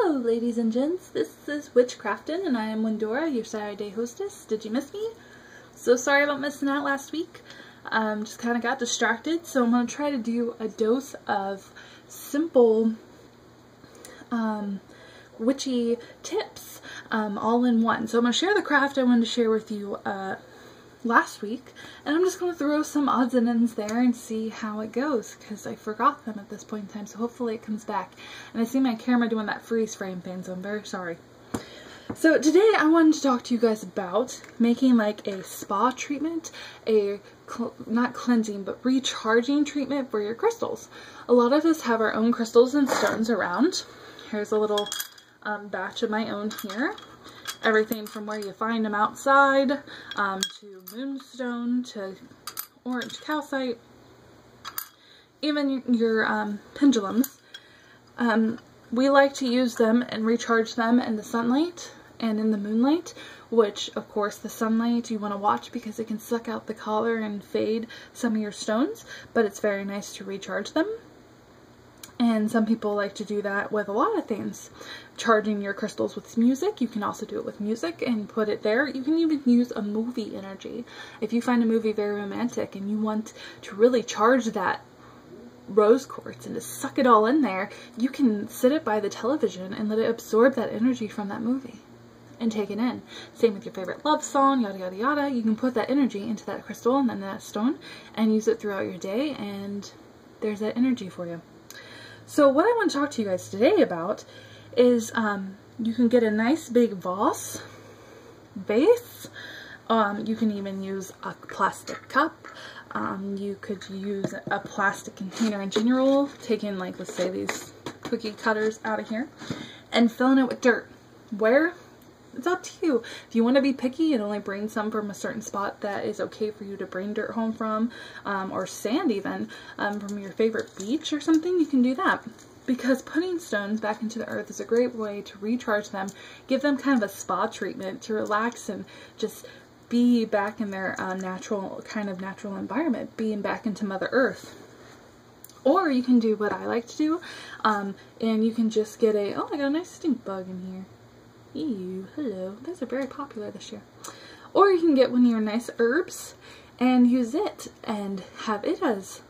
Hello, ladies and gents. This is Witchcraftin', and I am Windora, your Saturday hostess. Did you miss me? So sorry about missing out last week. Just kind of got distracted, so I'm going to try to do a dose of simple witchy tips all in one. So I'm going to share the craft I wanted to share with you last week, and I'm just going to throw some odds and ends there and see how it goes, because I forgot them at this point in time, so hopefully it comes back. And I see my camera doing that freeze frame thing, so I'm very sorry. So today I wanted to talk to you guys about making like a spa treatment, not cleansing, but recharging treatment for your crystals. A lot of us have our own crystals and stones around. Here's a little batch of my own here. Everything from where you find them outside, to moonstone, to orange calcite, even your pendulums. We like to use them and recharge them in the sunlight and in the moonlight, which of course the sunlight you want to watch because it can suck out the color and fade some of your stones, but it's very nice to recharge them. And some people like to do that with a lot of things. Charging your crystals with music. You can also do it with music and put it there. You can even use a movie energy. If you find a movie very romantic and you want to really charge that rose quartz and to suck it all in there, you can sit it by the television and let it absorb that energy from that movie and take it in. Same with your favorite love song, yada yada yada. You can put that energy into that crystal and then that stone and use it throughout your day, and there's that energy for you. So what I want to talk to you guys today about is you can get a nice big vase. You can even use a plastic cup. You could use a plastic container in general, taking like, let's say, these cookie cutters out of here and filling it with dirt. Where? It's up to you. If you want to be picky and only bring some from a certain spot that is okay for you to bring dirt home from, or sand even, from your favorite beach or something, you can do that. Because putting stones back into the earth is a great way to recharge them, give them kind of a spa treatment to relax and just be back in their natural environment, being back into Mother Earth. Or you can do what I like to do, and you can just get oh, I got a nice stink bug in here. Ew, hello. Those are very popular this year. Or you can get one of your nice herbs and use it and have it as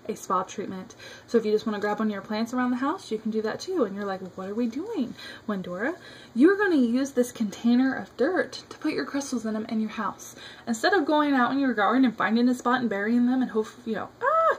a spa treatment. So if you just want to grab one of your plants around the house, you can do that too. And you're like, what are we doing, Windora? You're going to use this container of dirt to put your crystals in them in your house. Instead of going out in your garden and finding a spot and burying them and hope,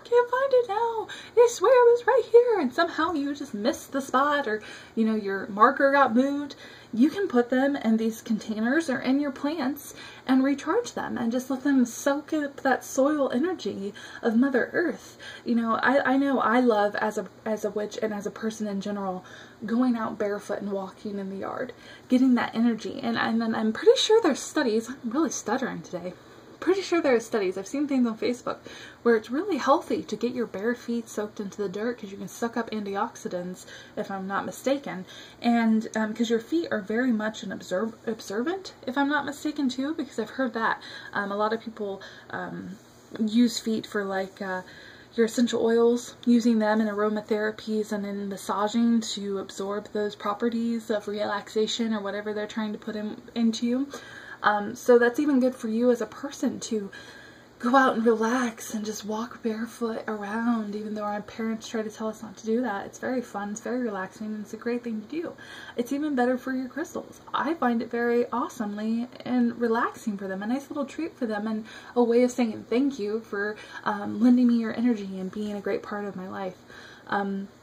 can't find it now. I swear it was right here. And somehow you just missed the spot, or, your marker got moved. You can put them in these containers or in your plants and recharge them and just let them soak up that soil energy of Mother Earth. I know I love, as a witch and as a person in general, going out barefoot and walking in the yard, getting that energy. And then I'm pretty sure there's studies, I'm really stuttering today. Pretty sure there are studies, I've seen things on Facebook, where it's really healthy to get your bare feet soaked into the dirt because you can suck up antioxidants, if I'm not mistaken, and because your feet are very much an observant, if I'm not mistaken too, because I've heard that. A lot of people use feet for like your essential oils, using them in aromatherapies and in massaging to absorb those properties of relaxation or whatever they're trying to put into you. So that's even good for you as a person to go out and relax and just walk barefoot around, even though our parents try to tell us not to do that. It's very fun, it's very relaxing, and it's a great thing to do. It's even better for your crystals. I find it very awesomely and relaxing for them, a nice little treat for them, and a way of saying thank you for lending me your energy and being a great part of my life.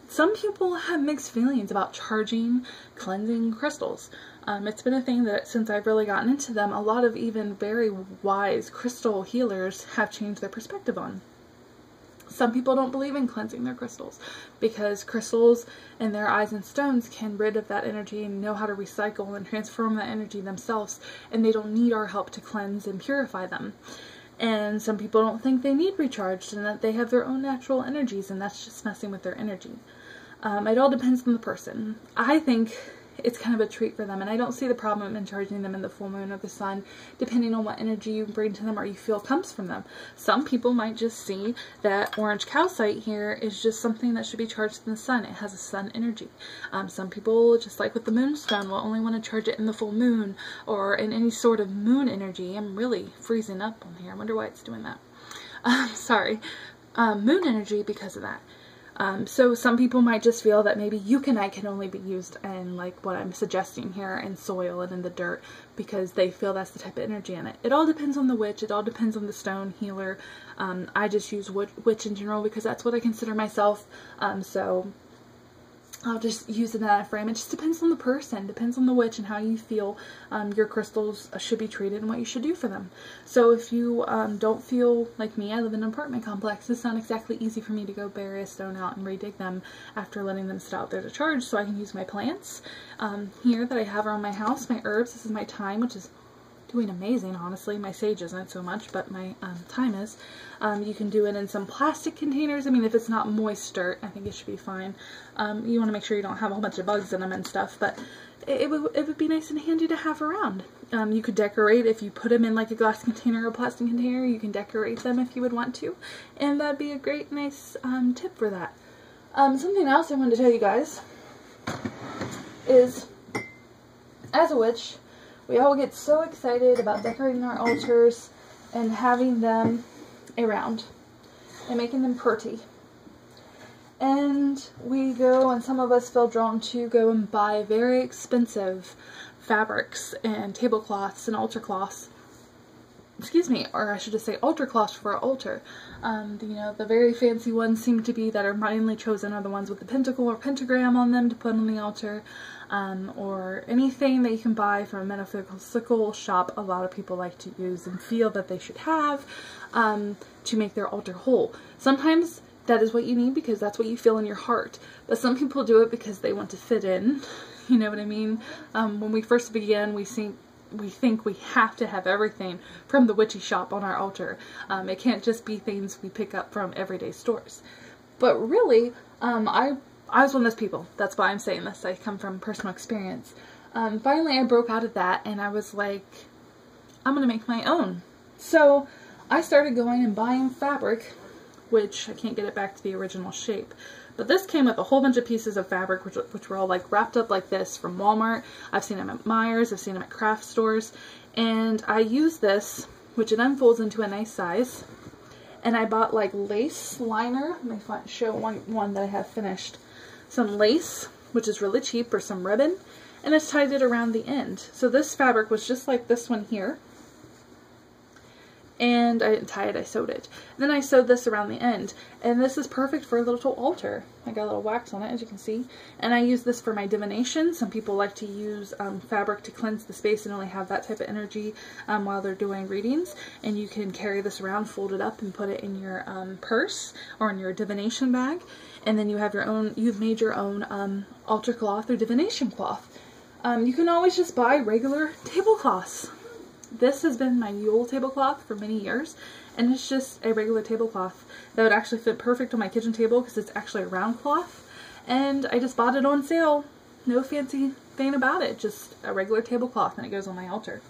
Some people have mixed feelings about charging, cleansing crystals. It's been a thing that since I've really gotten into them, a lot of even very wise crystal healers have changed their perspective on. Some people don't believe in cleansing their crystals because crystals and their eyes and stones can rid of that energy and know how to recycle and transform that energy themselves, and they don't need our help to cleanse and purify them. And some people don't think they need recharged and that they have their own natural energies, and that's just messing with their energy. It all depends on the person. I think it's kind of a treat for them. And I don't see the problem in charging them in the full moon or the sun, depending on what energy you bring to them or you feel comes from them. Some people might just see that orange calcite here is just something that should be charged in the sun. It has a sun energy. Some people, just like with the moonstone, will only want to charge it in the full moon or in any sort of moon energy. I'm really freezing up on here. I wonder why it's doing that. Sorry. Moon energy because of that. So some people might just feel that maybe euchainite can only be used in, like what I'm suggesting here, in soil and in the dirt, because they feel that's the type of energy in it. It all depends on the witch. It all depends on the stone healer. I just use witch in general because that's what I consider myself. So I'll just use it in that frame. It just depends on the person, depends on the witch and how you feel your crystals should be treated and what you should do for them. So if you don't feel like me, I live in an apartment complex. It's not exactly easy for me to go bury a stone out and redig them after letting them sit out there to charge, so I can use my plants here that I have around my house, my herbs. This is my thyme, which is doing amazing, honestly. My sage isn't so much, but my thyme is. You can do it in some plastic containers. I mean, if it's not moist dirt, I think it should be fine. You want to make sure you don't have a whole bunch of bugs in them and stuff, but it would be nice and handy to have around. You could decorate if you put them in like a glass container or a plastic container. You can decorate them if you would want to, and that'd be a great, nice tip for that. Something else I wanted to tell you guys is, as a witch, we all get so excited about decorating our altars and having them around and making them pretty. And we go, and some of us feel drawn to go and buy very expensive fabrics and tablecloths and altar cloths. Excuse me, or I should just say altar cloths for our altar. You know, the very fancy ones seem to be that are mainly chosen are the ones with the pentacle or pentagram on them to put on the altar. Or anything that you can buy from a metaphysical shop. A lot of people like to use and feel that they should have to make their altar whole. Sometimes that is what you need because that's what you feel in your heart, but some people do it because they want to fit in. You know what I mean? When we first begin, we think we have to have everything from the witchy shop on our altar. It can't just be things we pick up from everyday stores. But really, I was one of those people. That's why I'm saying this. I come from personal experience. Finally, I broke out of that and I was like, I'm going to make my own. So I started going and buying fabric, which I can't get it back to the original shape. But this came with a whole bunch of pieces of fabric, which were all like wrapped up like this from Walmart. I've seen them at Meijer's. I've seen them at craft stores. And I used this, which it unfolds into a nice size. And I bought like lace liner. Let me show one that I have finished. Some lace, which is really cheap, or some ribbon. And I tied it around the end. So this fabric was just like this one here. And I didn't tie it, I sewed it. And then I sewed this around the end. And this is perfect for a little altar. I got a little wax on it, as you can see. And I use this for my divination. Some people like to use fabric to cleanse the space and only have that type of energy while they're doing readings. And you can carry this around, fold it up, and put it in your purse or in your divination bag. And then you have your own, you've made your own altar cloth or divination cloth. You can always just buy regular tablecloths. This has been my Yule tablecloth for many years, and it's just a regular tablecloth that would actually fit perfect on my kitchen table because it's actually a round cloth, and I just bought it on sale. No fancy thing about it, just a regular tablecloth, and it goes on my altar.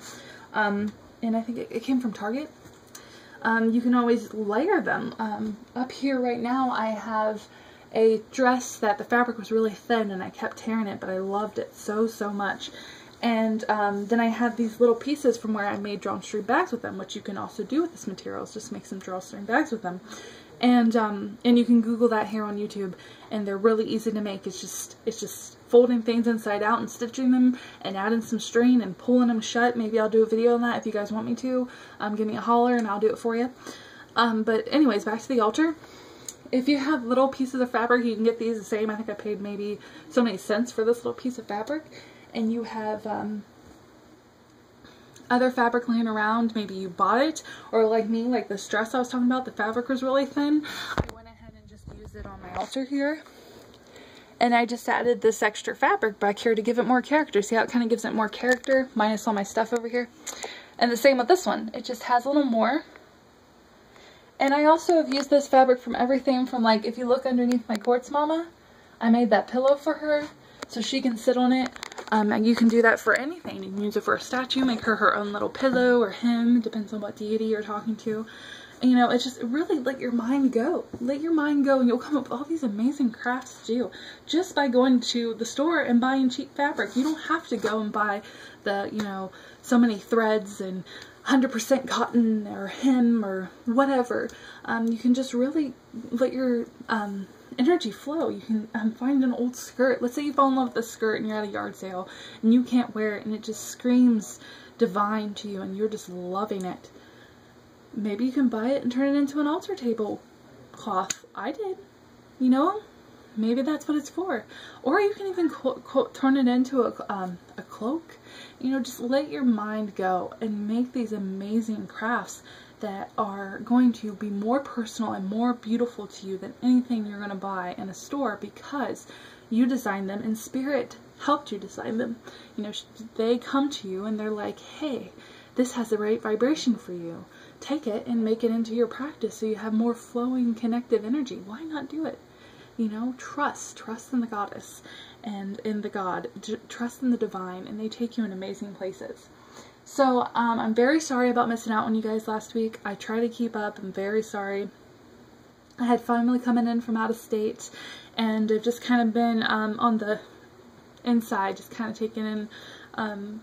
And I think it came from Target. You can always layer them. Up here right now I have a dress that the fabric was really thin and I kept tearing it, but I loved it so much. And then I have these little pieces from where I made drawstring bags with them, which you can also do with this material, is just make some drawstring bags with them. And you can Google that here on YouTube, and they're really easy to make. It's just folding things inside out and stitching them and adding some string and pulling them shut. Maybe I'll do a video on that if you guys want me to. Give me a holler and I'll do it for you. But anyways, back to the altar. If you have little pieces of fabric, you can get these the same. I think I paid maybe so many cents for this little piece of fabric. And you have other fabric laying around, maybe you bought it, or like me, like this dress I was talking about, the fabric was really thin. I went ahead and just used it on my altar here. And I just added this extra fabric back here to give it more character. See how it kind of gives it more character, minus all my stuff over here? And the same with this one. It just has a little more. And I also have used this fabric from everything from, like, if you look underneath my quartz mama, I made that pillow for her so she can sit on it. You can do that for anything. You can use it for a statue, make her own little pillow or him, depends on what deity you're talking to. And, you know, it's just really let your mind go. Let your mind go and you'll come up with all these amazing crafts to do just by going to the store and buying cheap fabric. You don't have to go and buy the, you know, so many threads and 100% cotton or hem or whatever. You can just really let your energy flow. You can find an old skirt. Let's say you fall in love with a skirt and you're at a yard sale and you can't wear it and it just screams divine to you and you're just loving it. Maybe you can buy it and turn it into an altar table cloth. I did. You know? Maybe that's what it's for. Or you can even turn it into a cloak. You know, just let your mind go and make these amazing crafts that are going to be more personal and more beautiful to you than anything you're going to buy in a store, because you designed them and Spirit helped you design them. You know, they come to you and they're like, hey, this has the right vibration for you. Take it and make it into your practice so you have more flowing, connective energy. Why not do it? You know, trust in the goddess and in the God, trust in the divine, and they take you in amazing places. So, I'm very sorry about missing out on you guys last week. I try to keep up. I'm very sorry. I had family coming in from out of state, and I've just kind of been on the inside, just kind of taking in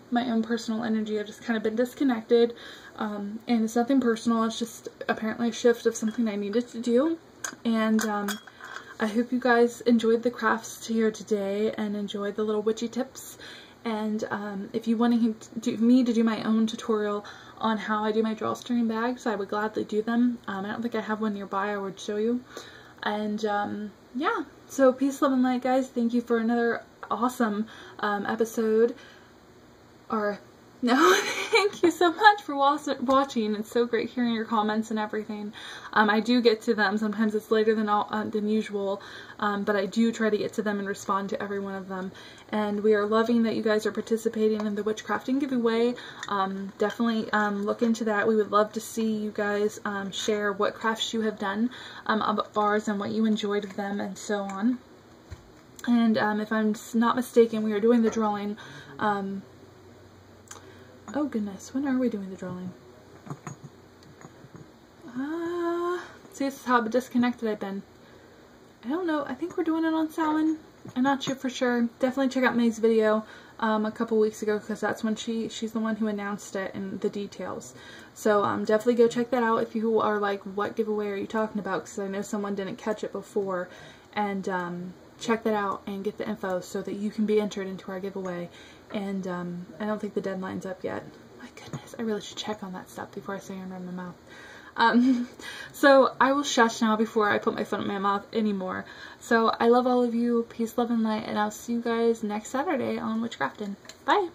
my own personal energy. I've just kind of been disconnected, and it's nothing personal. It's just apparently a shift of something I needed to do, and I hope you guys enjoyed the crafts here today and enjoyed the little witchy tips. And if you want me to do my own tutorial on how I do my drawstring bags, I would gladly do them. I don't think I have one nearby. I would show you. And yeah, so peace, love, and light, guys. Thank you for another awesome episode. Or no, thank you so much for watching. It's so great hearing your comments and everything. I do get to them. Sometimes it's later than usual, but I do try to get to them and respond to every one of them. And we are loving that you guys are participating in the Witchcrafting giveaway. Definitely look into that. We would love to see you guys share what crafts you have done of ours and what you enjoyed of them and so on. And if I'm not mistaken, we are doing the drawing. Oh goodness, when are we doing the drawing? See, this is how disconnected I've been. I don't know, I think we're doing it on Samhain. I'm not sure for sure. Definitely check out May's video a couple weeks ago, because that's when she's the one who announced it and the details. So definitely go check that out if you are like, what giveaway are you talking about? Because I know someone didn't catch it before. And check that out and get the info so that you can be entered into our giveaway. And I don't think the deadline's up yet. My goodness, I really should check on that stuff before I say it and run my mouth. So I will shush now before I put my foot in my mouth anymore. So I love all of you. Peace, love, and light. And I'll see you guys next Saturday on Witchcrafting. Bye!